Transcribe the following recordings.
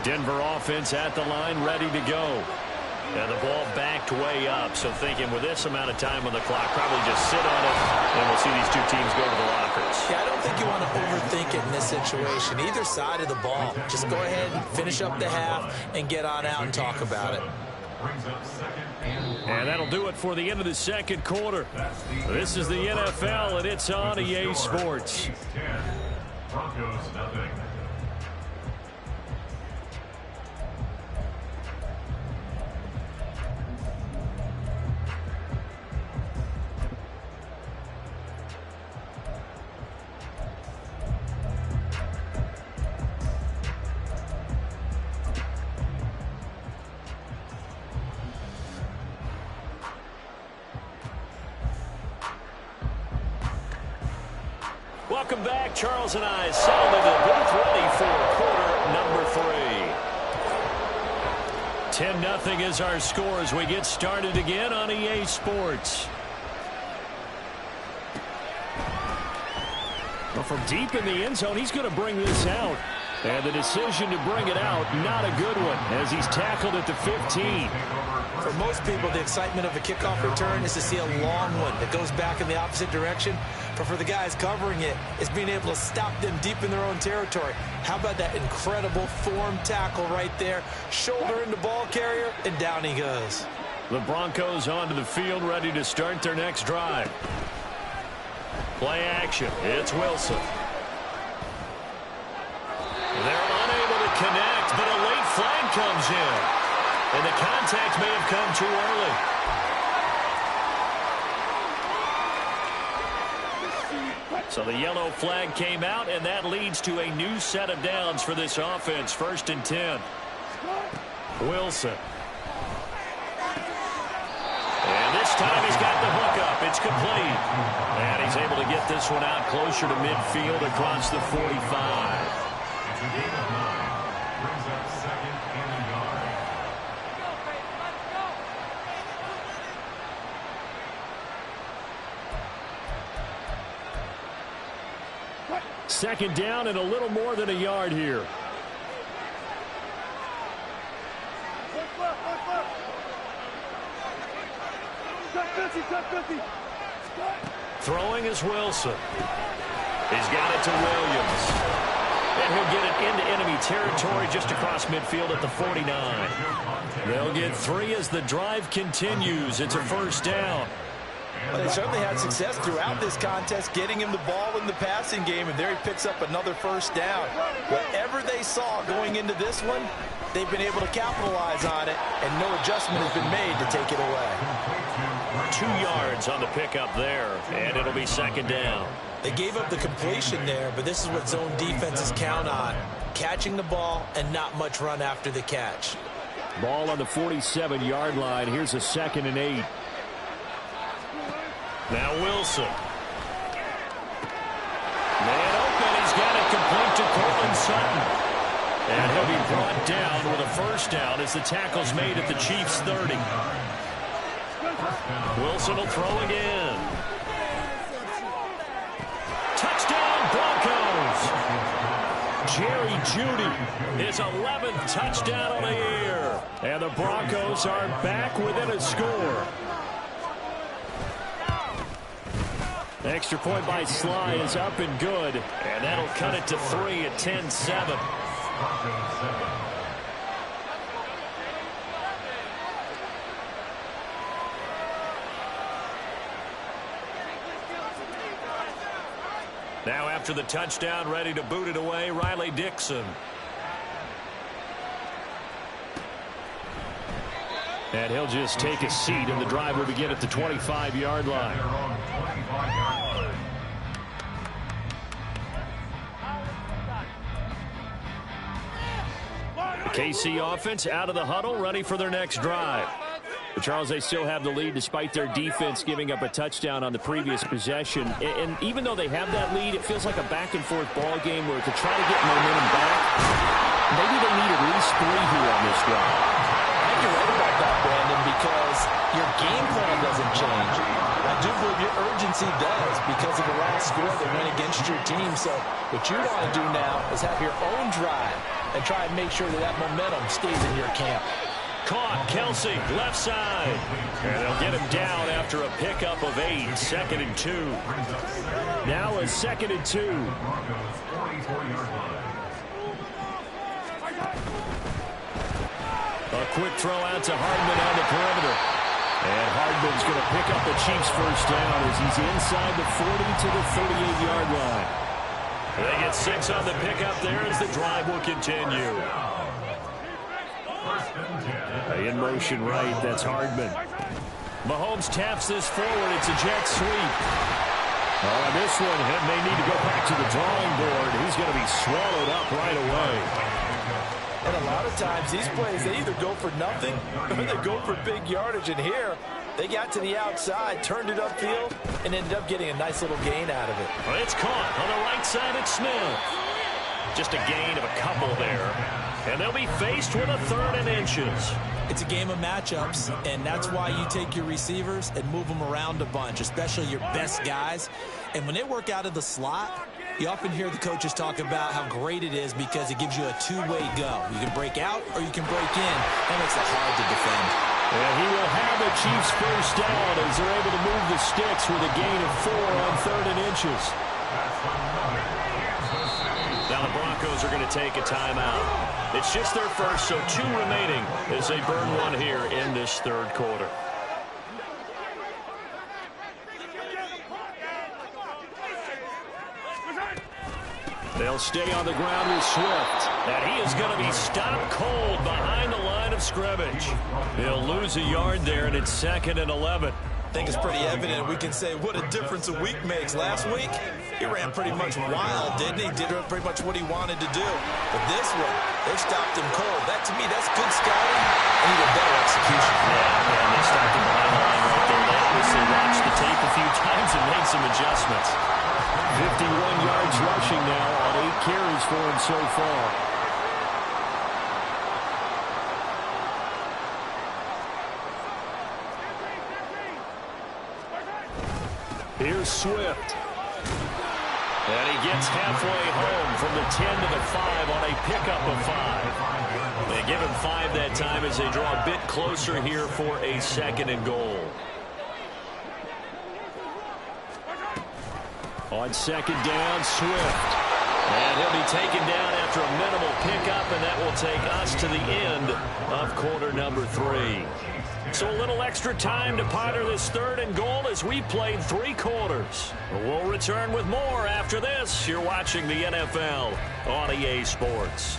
Denver offense at the line, ready to go. And the ball backed way up, so thinking with this amount of time on the clock, probably just sit on it, and we'll see these two teams go to the lockers. Yeah, I don't think you want to overthink it in this situation. Either side of the ball. Just go ahead and finish up the half and get on out and talk about it. And that'll do it for the end of the second quarter. This is the NFL, and it's on EA Sports. Broncos, nothing. Welcome back. Charles and I settled in the booth ready for quarter number 3. 10-0 is our score as we get started again on EA Sports. Well, from deep in the end zone, he's going to bring this out. And the decision to bring it out, not a good one, as he's tackled at the 15. For most people, the excitement of a kickoff return is to see a long one that goes back in the opposite direction. But for the guys covering it, it's being able to stop them deep in their own territory. How about that incredible form tackle right there? Shoulder into ball carrier, and down he goes. The Broncos onto the field, ready to start their next drive. Play action. It's Wilson. They're unable to connect, but a late flag comes in. And the contact may have come too early. So the yellow flag came out, and that leads to a new set of downs for this offense. 1st and 10. Wilson. And this time he's got the hook up. It's complete. And he's able to get this one out closer to midfield across the 45. Second down and a little more than a yard here. Throwing is Wilson. He's got it to Williams. And he'll get it into enemy territory just across midfield at the 49. They'll get 3 as the drive continues. It's a 1st down. Well, they certainly had success throughout this contest, getting him the ball in the passing game, and there he picks up another 1st down. Whatever they saw going into this one, they've been able to capitalize on it, and no adjustment has been made to take it away. 2 yards on the pickup there, and it'll be 2nd down. They gave up the completion there, but this is what zone defenses count on, catching the ball and not much run after the catch. Ball on the 47-yard line. Here's a 2nd and 8. Now Wilson. Man open. He's got it complete to Cortland Sutton. And he'll be brought down with a 1st down as the tackle's made at the Chiefs' 30. Wilson will throw again. Touchdown Broncos. Jerry Jeudy, his 11th touchdown on the year. And the Broncos are back within a score. Extra point by Sly is up and good. And that'll cut it to 3 at 10-7. Now after the touchdown, ready to boot it away, Riley Dixon. And he'll just take a seat, and the drive will begin at the 25-yard line. The KC offense out of the huddle, ready for their next drive. But Charles, they still have the lead despite their defense giving up a touchdown on the previous possession. And even though they have that lead, it feels like a back-and-forth ball game where to try to get momentum back, maybe they need at least 3 here on this drive. I think you're right about that, Brandon, because your game plan doesn't change. I do believe your urgency does because of the last score that went against your team. So what you want to do now is have your own drive and try and make sure that that momentum stays in your camp. Caught, Kelsey, left side. And they'll get him down after a pickup of 8, 2nd and 2. Now a 2nd and 2. A quick throw out to Hardman on the perimeter. And Hardman's going to pick up the Chiefs' first down as he's inside the 40 to the 38-yard line. They get 6 on the pickup there as the drive will continue. In motion right, that's Hardman. Mahomes taps this forward. It's a jet sweep. On this one, he may need to go back to the drawing board. He's going to be swallowed up right away. And a lot of times, these plays, they either go for nothing or they go for big yardage. And here, they got to the outside, turned it upfield, and ended up getting a nice little gain out of it. Well, it's caught on the right side at Smith. Just a gain of a couple there. And they'll be faced with a 3rd and inches. It's a game of matchups, and that's why you take your receivers and move them around a bunch, especially your best guys. And when they work out of the slot, you often hear the coaches talk about how great it is because it gives you a two-way go. You can break out or you can break in. That makes it hard to defend. And he will have the Chiefs first down as they're able to move the sticks with a gain of 4 on 3rd and inches. Now the Broncos are going to take a timeout. It's just their first, so 2 remaining as they burn one here in this 3rd quarter. They'll stay on the ground with Swift. And he is going to be stopped cold behind the line of scrimmage. He'll lose a yard there, and it's 2nd and 11. I think it's pretty evident. We can say what a difference a week makes. Last week, he ran pretty much wild, didn't he? Did pretty much what he wanted to do. But this one, they stopped him cold. That, to me, that's good scouting and even better execution. Yeah, and they stopped him behind the line right there. They obviously watched the tape a few times and made some adjustments. 51 yards rushing now on 8 carries for him so far. Here's Swift. And he gets halfway home from the 10 to the 5 on a pickup of 5. They give him 5 that time as they draw a bit closer here for a 2nd and goal. On 2nd down, Swift. And he'll be taken down after a minimal pickup, and that will take us to the end of quarter number 3. So a little extra time to ponder this 3rd and goal as we played 3 quarters. We'll return with more after this. You're watching the NFL on EA Sports.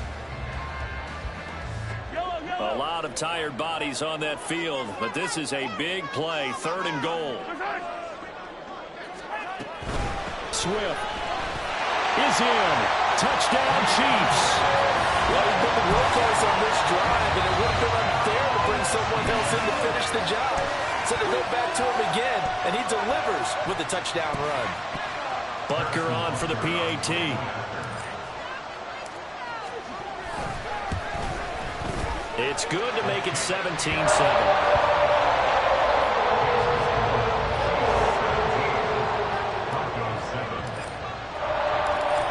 A lot of tired bodies on that field, but this is a big play, 3rd and goal. Swift is in. Touchdown, Chiefs. Well, he's been the workhorse on this drive, and it would have been unfair to bring someone else in to finish the job. So they go back to him again, and he delivers with a touchdown run. Butker on for the PAT. It's good to make it 17-7.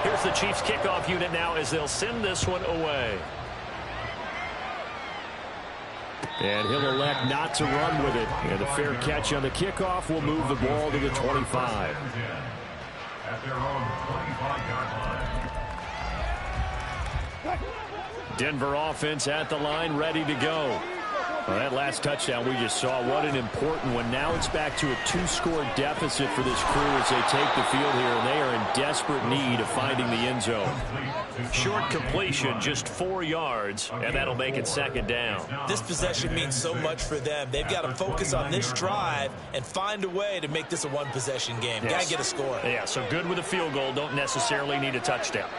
Here's the Chiefs kickoff unit now as they'll send this one away. And he'll elect not to run with it. And a fair catch on the kickoff will move the ball to the 25. At their own 25-yard line. Denver offense at the line, ready to go. Well, that last touchdown we just saw, what an important one. Now it's back to a 2-score deficit for this crew as they take the field here, and they are in desperate need of finding the end zone. Short completion, just 4 yards, and that'll make it 2nd down. This possession means so much for them. They've got to focus on this drive and find a way to make this a one-possession game. Yes. Got to get a score. Yeah, so good with a field goal, don't necessarily need a touchdown.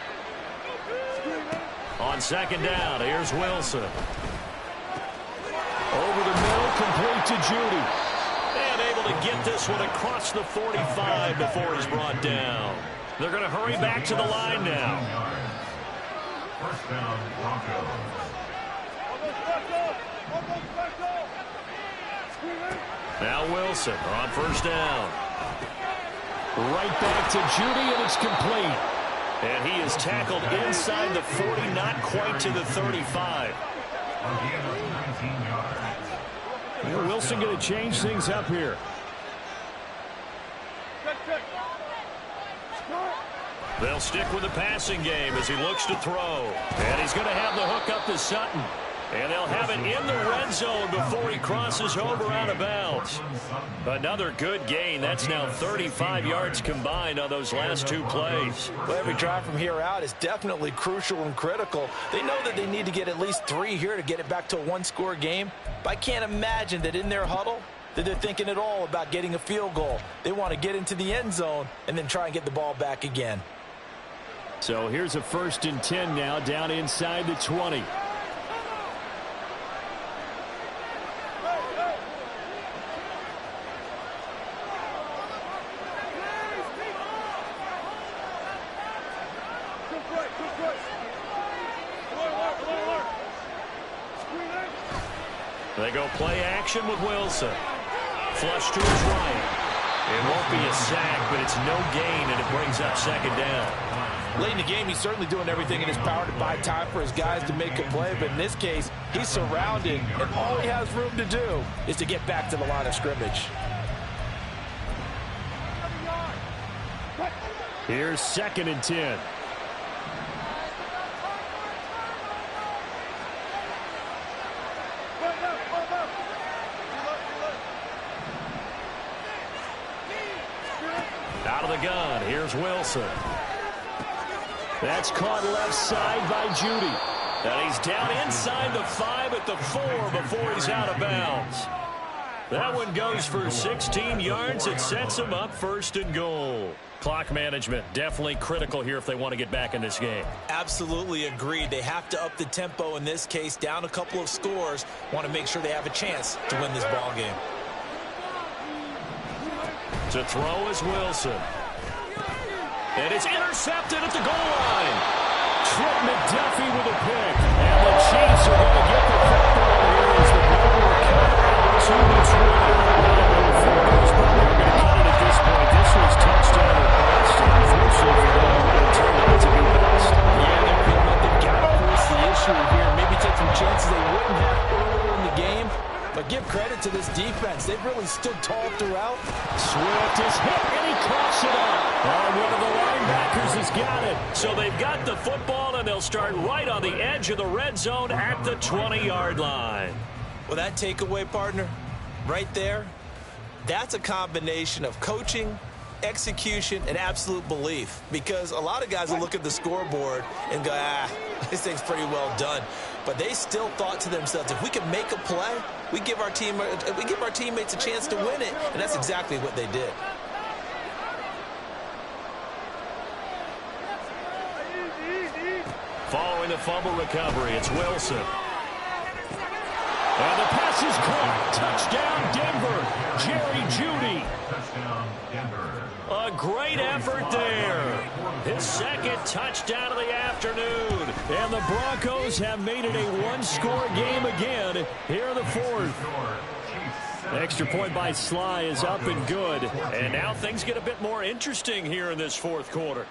On 2nd down, here's Wilson. Over the middle, complete to Judy. And able to get this one across the 45 before he's brought down. They're going to hurry back to the line now. First down, Broncos. Now Wilson on 1st down. Right back to Judy, and it's complete. And he is tackled inside the 40, not quite to the 35. Wilson going to change things up here. They'll stick with the passing game as he looks to throw. And he's going to have the hook up to Sutton. And they'll have it in the red zone before he crosses over out of bounds. Another good gain. That's now 35 yards combined on those last two plays. Well, every drive from here out is definitely crucial and critical. They know that they need to get at least 3 here to get it back to a one-score game. But I can't imagine that in their huddle that they're thinking at all about getting a field goal. They want to get into the end zone and then try and get the ball back again. So here's a 1st and 10 now down inside the 20. They go play action with Wilson. Flush to his right. It won't be a sack, but it's no gain, and it brings up 2nd down. Late in the game, he's certainly doing everything in his power to buy time for his guys to make a play, but in this case, he's surrounded, and all he has room to do is to get back to the line of scrimmage. Here's 2nd and 10. Out of the gun, here's Wilson. That's caught left side by Judy. And he's down inside the 5 at the 4 before he's out of bounds. That one goes for 16 yards. It sets him up 1st and goal. Clock management, definitely critical here if they want to get back in this game. Absolutely agreed. They have to up the tempo in this case, down a couple of scores. Want to make sure they have a chance to win this ball game. To throw is Wilson. And it's intercepted at the goal line. Trip McDuffie with a pick. And the Chiefs are going to get the football here as the ball will count to the 20. The Falcons probably are going to cut it at this point. This was touchdown or bust. Unfortunately for them, it turned out to be bust. Yeah, they're feeling like they've got to force the issue here. Maybe take some chances they wouldn't have earlier in the game. But give credit to this defense. They've really stood tall throughout. Swift is hit, and he coughs it up. One of the linebackers has got it. So they've got the football, and they'll start right on the edge of the red zone at the 20-yard line. Well, that takeaway, partner, right there, that's a combination of coaching, execution, and absolute belief. Because a lot of guys will look at the scoreboard and go, this thing's pretty well done. But they still thought to themselves, if we can make a play, we give our teammates a chance to win it. And that's exactly what they did. Following the fumble recovery, it's Wilson. And the pass is caught. Touchdown, Denver. Jerry Jeudy. Touchdown, Denver. A great effort there. His 2nd touchdown of the afternoon. And the Broncos have made it a one-score game again here in the 4th. Extra point by Sly is up and good. And now things get a bit more interesting here in this 4th quarter.